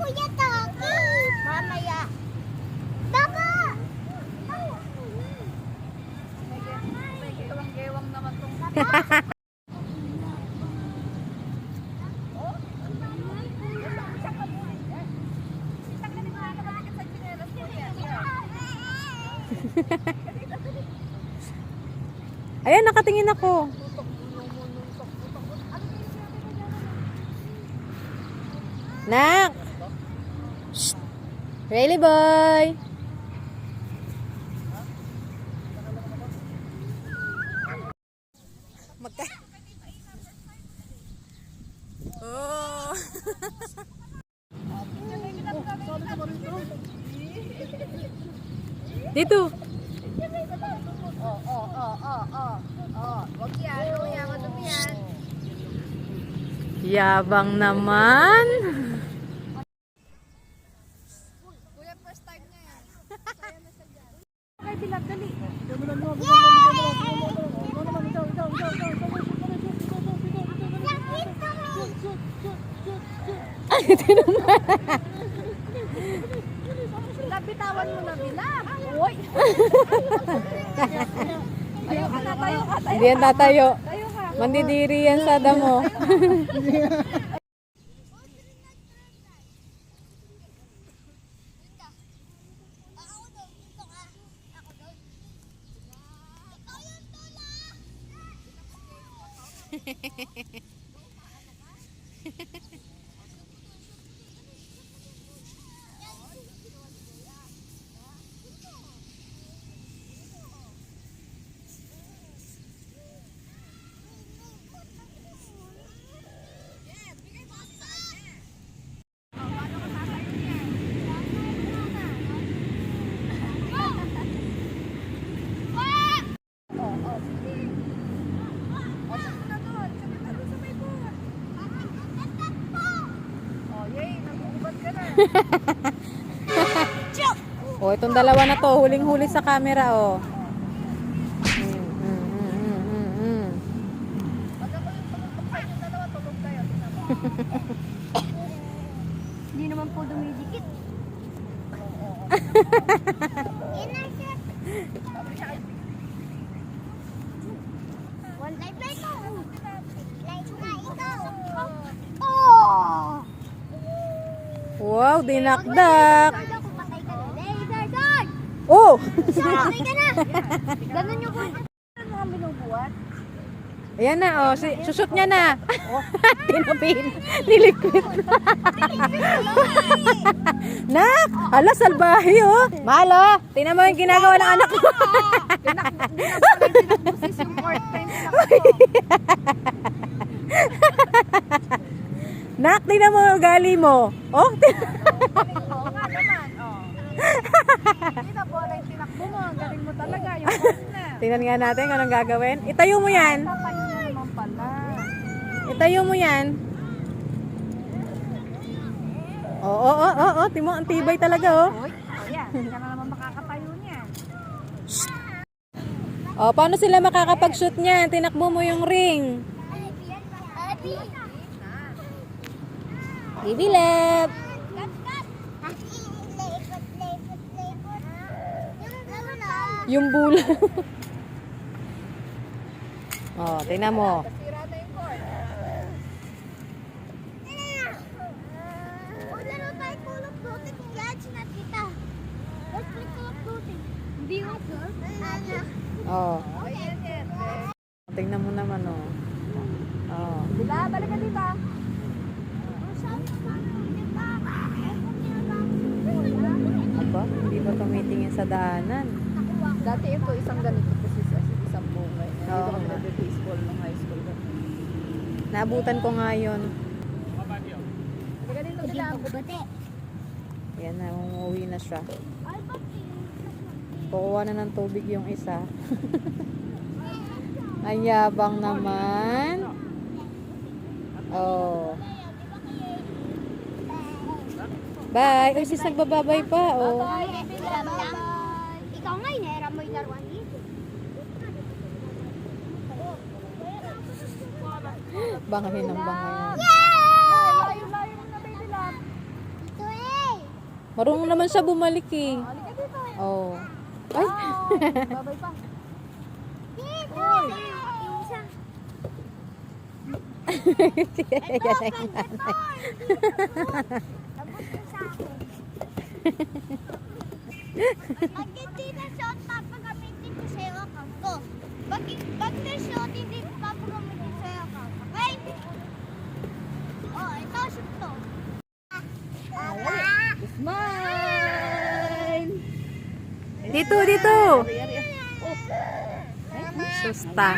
Kuya Taki. Mamaya. Baba. May gewang-gewang naman tong Ayan, nakatingin ako. Nak! Shh! Really, boy? Oh! Dito. Wag yan, yan, madumi yan. Yabang naman. Kuya, first time niya yan. Ay, bilag, dali. Ay, tinumba. Bitawan mo na bilang. Uy! Tayo ka na, tayo ka. Hindi yan tatayo. Tayo ka. Mandidiri yan sa damo. Oh, itong dalawa na to, huling-huli sa camera, oh. Hindi naman po dumidikit. One life like ako. Like na ikaw. Oh! Wow, dinakdak. Ako patay ka na. Laser guard! Oh! Patay ka na! Ganun yung kung Ano mga binubuhat? Ayan na, oh. Susot niya na. Tinapin. Niliquid. Nak! Ala, salbahe, oh. Malo, tingnan mo yung ginagawa ng anak mo. Pinagbusis yung fourth time na Nak, tingnan mo yung ugali mo. Oh, Oo nga naman, Hindi na po na yung tinakbo mo. Ang galing mo talaga. Yung fourth na. tingnan nga natin kung anong gagawin. Itayo mo yan. Tapayo na naman pala. Itayo mo yan. Oo, oo, oo, oo. Timo, ang tibay talaga, oh. Uy, ayan. Hindi ka na naman makakatayo niyan. Oh, paano sila makakapag-shoot niyan? Tinakbo mo yung ring. Bibi lab. Yung bula. Oh, tingnan mo. Sira na yung fourth. Laro tayo Call of Duty kung yan sinakita. Let's play Call of Duty. Hindi ko sir. Oh, Ayan, yan. tingnan mo naman, oh. Oh. Bila, balik ka dito. Aba, hindi ba tumitingin sa daanan? Dati ito, isang ganito kasi sa isang bungay. Dito Oo kami nga. nag-baseball nung high school. Naabutan ko nga yun. Ganito nila. Yan na, umuwi na siya. Kukuha na ng tubig yung isa. Ang yabang naman. Oh. Bye. Uy, sis, nagbababay pa. Oh. Ikaw nga, inera mo yung laruan dito. Bangahin ng bangayan. Layo-layo mo na, baby love. Ito Marunong naman siya bumalik eh. Halika dito. Oh. Ay. Babay pa. Dito. Yung isa. Ito, Tapos yung sa akin. Pag hindi na shot, papagamitin ko sa iyo account ko. Pag na shot, hindi ko papagamitin sa iyo account. Okay? Oh, ito, shoot to. Papa! Smile! Dito, dito. Yari, yari. Susta.